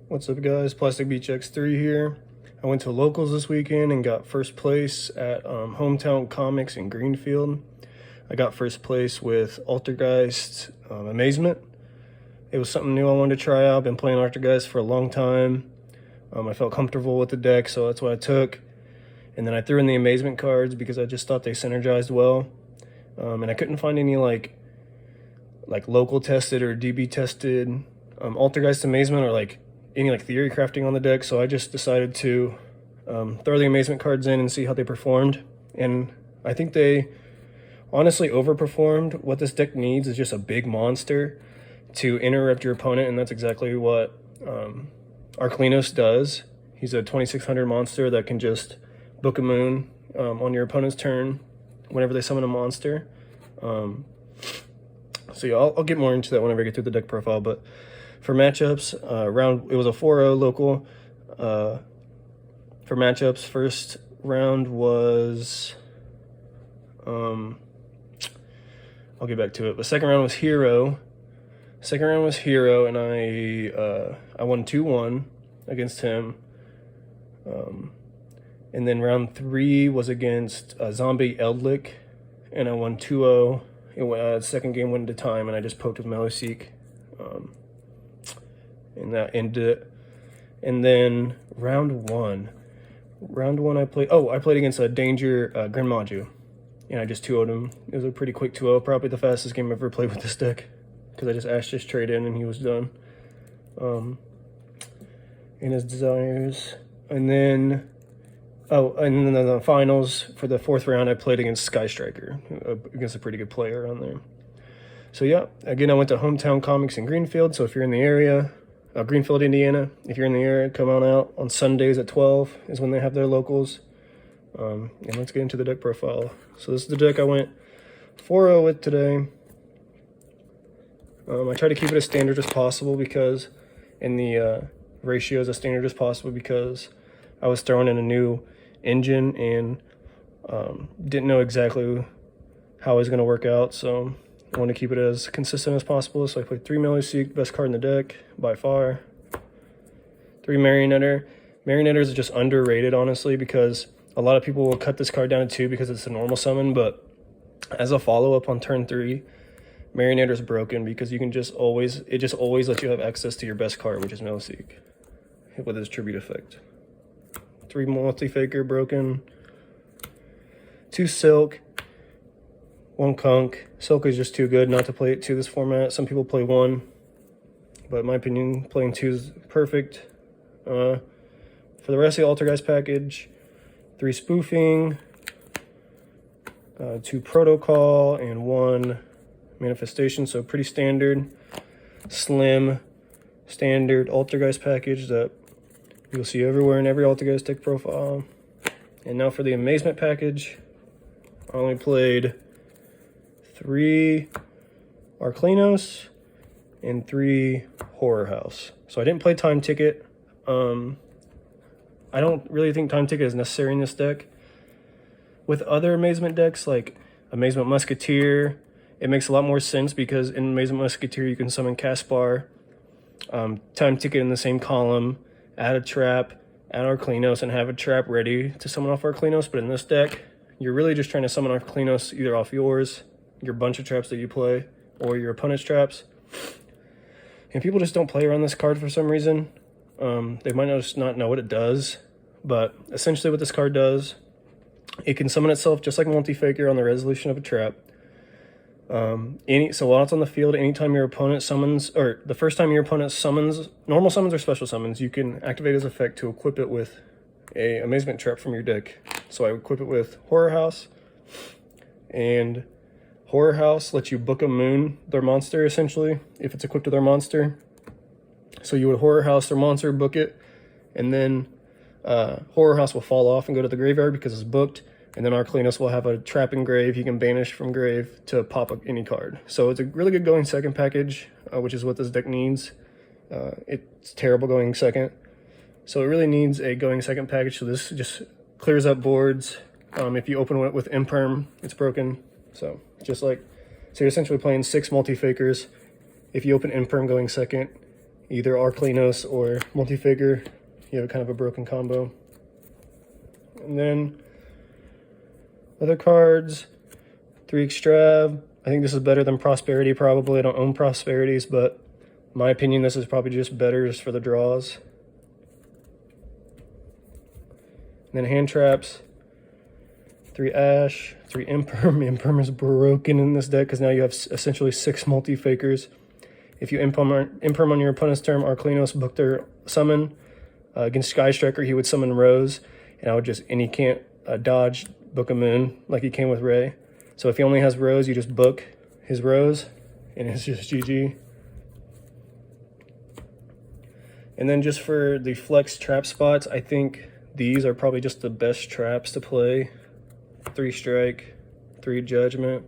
What's up, guys? Plastic Beach X3 here. I went to locals this weekend and got first place at Hometown Comics in Greenfield. I got first place with Altergeist Amazement. It was something new I wanted to try out. I've been playing Altergeist for a long time. I felt comfortable with the deck, so that's what I took. And then I threw in the Amazement cards because I just thought they synergized well. And I couldn't find any like local tested or DB tested Altergeist Amazement or any theory crafting on the deck, so I just decided to throw the Amazement cards in and see how they performed. And I think they honestly overperformed. What this deck needs is just a big monster to interrupt your opponent, and that's exactly what Arclinos does. He's a 2600 monster that can just book a moon on your opponent's turn whenever they summon a monster. So yeah, I'll get more into that whenever I get through the deck profile, but for matchups, it was a 4-0 local. For matchups, first round was, I'll get back to it, but second round was Hero. And I won 2-1 against him. And then round 3 was against Zombie Eldlick, and I won 2-0. Second game went into time, and I just poked with Meloseek. And that ended it. And then round one I played against a Danger Grinmaju, and I just 2-0'd him. It was a pretty quick 2-0, probably the fastest game I've ever played with this deck, because I just ashed his trade in and he was done. In his desires. And then the finals for the 4th round, I played against Sky Striker, against a pretty good player on there. So yeah, again, I went to Hometown Comics in Greenfield, so if you're in the area, Greenfield, Indiana. If you're in the area, come on out. On Sundays at 12 is when they have their locals. And let's get into the deck profile. So this is the deck I went 4-0 with today. I try to keep it as standard as possible because in the ratios as standard as possible because I was throwing in a new engine and didn't know exactly how it was going to work out. So I want to keep it as consistent as possible, so I played 3 Meloseek, best card in the deck by far. 3 Marionetter. Marionetters are just underrated, honestly, because a lot of people will cut this card down to 2 because it's a normal summon, but as a follow-up on turn 3, Marionetter's broken because you can just always lets you have access to your best card, which is Meloseek, with its tribute effect. 3 Multi-Faker broken. 2 Silk. 1 Kunk. Silk is just too good not to play it 2 this format. Some people play 1, but in my opinion, playing 2 is perfect. For the rest of the Altergeist package, 3 Spoofing, 2 Protocol, and 1 Manifestation, so pretty standard, slim, standard Altergeist package that you'll see everywhere in every Altergeist deck profile. And now for the Amazement package, I only played 3 Arclinos and 3 Horror House. So I didn't play Time Ticket. I don't really think Time Ticket is necessary in this deck. With other Amazement decks like Amazement Musketeer, it makes a lot more sense because in Amazement Musketeer you can summon Caspar, Time Ticket in the same column, add a trap, add Arclinos, and have a trap ready to summon off Arclinos. But in this deck, you're really just trying to summon Arclinos either off yours, your bunch of traps that you play, or your opponent's traps. And people just don't play around this card for some reason. They might just not know what it does, but essentially what this card does, it can summon itself just like Multi-Faker on the resolution of a trap. So while it's on the field, anytime your opponent summons, or the first time your opponent summons, normal summons or special summons, you can activate his effect to equip it with a Amazement trap from your deck. So I equip it with Horror House, and Horror House lets you book a moon, their monster, essentially, if it's equipped to their monster. So you would Horror House their monster, book it, and then Horror House will fall off and go to the graveyard because it's booked, and then Arclinos will have a trap in grave he can banish from grave to pop up any card. So it's a really good going second package, which is what this deck needs. It's terrible going second. So it really needs a going second package, so this just clears up boards. If you open it with Imperm, it's broken. So you're essentially playing 6 Multi-Fakers. If you open Imperm going second, either Arclenos or Multifigure, you have kind of a broken combo. And then other cards, 3 Extrav. I think this is better than Prosperity probably. I don't own Prosperities, but in my opinion, this is probably just better just for the draws. And then hand traps, 3 Ash, 3 Imperm. Imperm is broken in this deck because now you have essentially 6 multi-fakers. If you Imperm on your opponent's turn, Arclenos book their summon. Against Sky Striker, he would summon Rose, and I would just, and he can't dodge, book him in like he can with Ray. So if he only has Rose, you just book his Rose, and it's just GG. And then just for the flex trap spots, I think these are probably just the best traps to play. 3 Strike, 3 Judgment,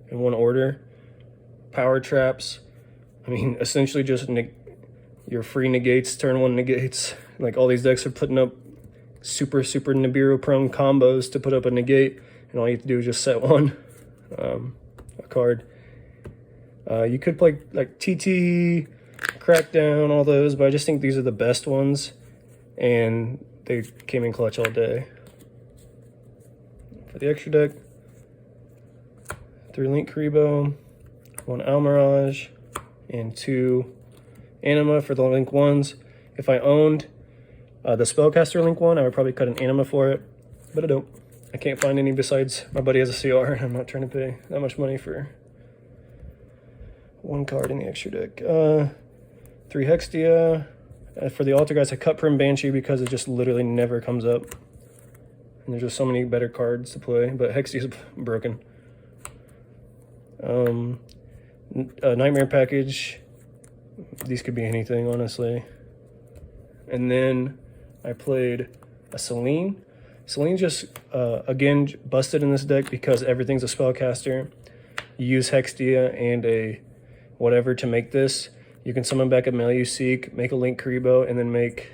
and 1 Order. Power traps, I mean, essentially just your free negates, turn 1 negates. Like all these decks are putting up super Nibiru prone combos to put up a negate, and all you have to do is just set 1 a card. You could play like TT, Crackdown, all those, but I just think these are the best ones, and they came in clutch all day. For the extra deck, 3 Link Karibo, 1 Almirage, and 2 Anima for the Link 1s. If I owned the Spellcaster Link 1, I would probably cut an Anima for it, but I don't. I can't find any besides my buddy has a CR, and I'm not trying to pay that much money for 1 card in the extra deck. 3 Hextia. For the Altergeist, I cut Prim Banshee because it just literally never comes up. And there's just so many better cards to play, but Hextia is broken. A Nightmare Package. These could be anything, honestly. And then I played a Selene. Selene just, again, busted in this deck because everything's a spellcaster. You use Hextia and a whatever to make this. You can summon back a Meluseek, make a Link Karibo, and then make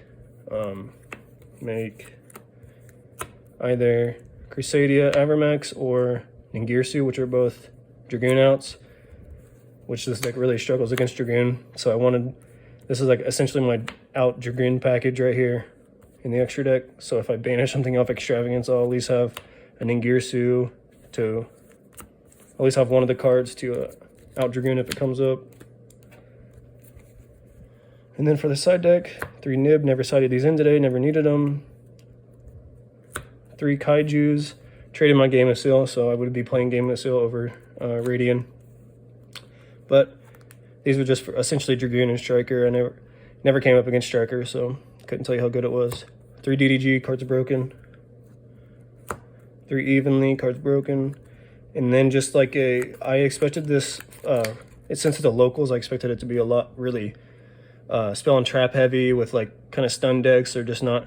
either Crusadia Avermax or Ningirsu, which are both Dragoon outs, which this deck really struggles against Dragoon. So I wanted, this is like essentially my out Dragoon package right here in the extra deck. So if I banish something off Extravagance, I'll at least have a Ningirsu to at least have one of the cards to out Dragoon if it comes up. And then for the side deck, 3 Nib, never sided these in today, never needed them. 3 Kaijus, traded my Game of Seal, so I would be playing Game of Seal over Radiant. But these were just for essentially Dragoon and Striker. I never came up against Striker, so couldn't tell you how good it was. 3 DDG, cards broken. 3 Evenly, cards broken. And then just like I expected this, since it's a locals, I expected it to be a lot really spell and trap heavy with like kind of stun decks or just not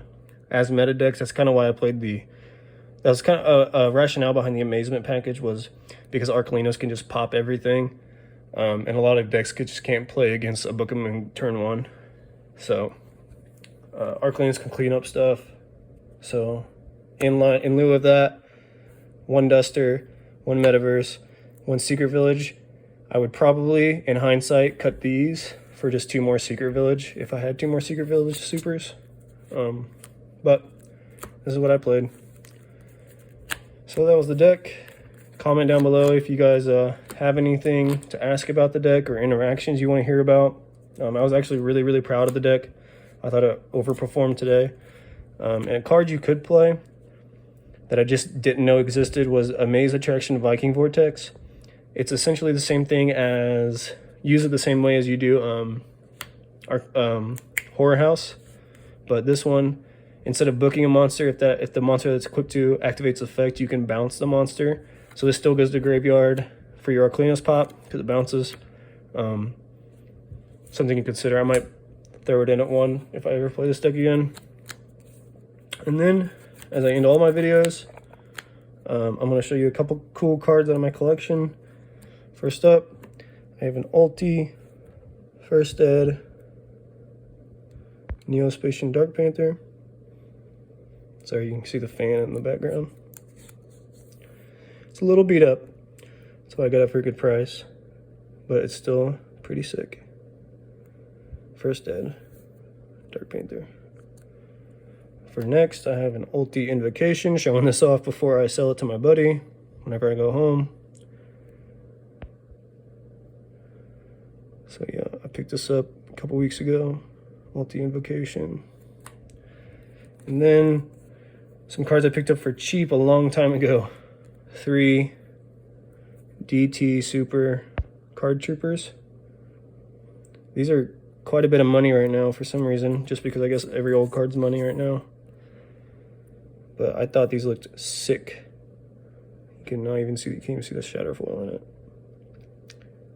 as meta decks. That's kind of why I played that was kind of a rationale behind the Amazement package, was because Arclenos can just pop everything. And a lot of decks just can't play against a Book of Moon turn 1. So Arclenos can clean up stuff. So in lieu of that, 1 Duster, 1 Metaverse, 1 Secret Village. I would probably, in hindsight, cut these for just 2 more Secret Village if I had 2 more Secret Village supers. But this is what I played. So that was the deck. Comment down below if you guys have anything to ask about the deck or interactions you want to hear about. I was actually really proud of the deck. I thought it overperformed today. And a card you could play that I just didn't know existed was a Maze Attraction Viking Vortex. It's essentially the same thing as, use it the same way as you do Horror House, but this one, instead of booking a monster, if the monster that's equipped to activates effect, you can bounce the monster. So this still goes to graveyard for your Arclenos pop because it bounces. Something to consider. I might throw it in at 1 if I ever play this deck again. And then, as I end all my videos, I'm going to show you a couple cool cards out of my collection. First up, I have an Ulti, First Ed, Neospatian Dark Panther. Sorry, you can see the fan in the background. It's a little beat up, so I got it for a good price, but it's still pretty sick. First Ed, Dark Panther. For next, I have an Ulti Invocation, showing this off before I sell it to my buddy whenever I go home. So yeah, I picked this up a couple weeks ago, Ulti Invocation. And then some cards I picked up for cheap a long time ago. 3 DT Super Card Troopers. These are quite a bit of money right now for some reason, just because I guess every old card's money right now. But I thought these looked sick. You can not even see, you can't even see the shadow foil in it.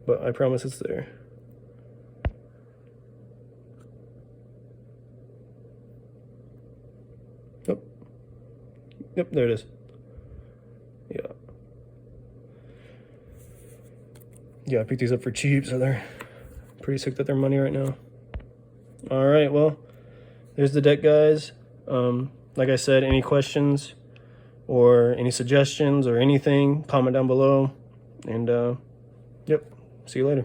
But I promise it's there. Oh. Yep, there it is. Yeah. Yeah, I picked these up for cheap, so they're pretty sick that they're money right now. All right, well, there's the deck, guys. Like I said, any questions or any suggestions or anything, comment down below. And, yep, see you later.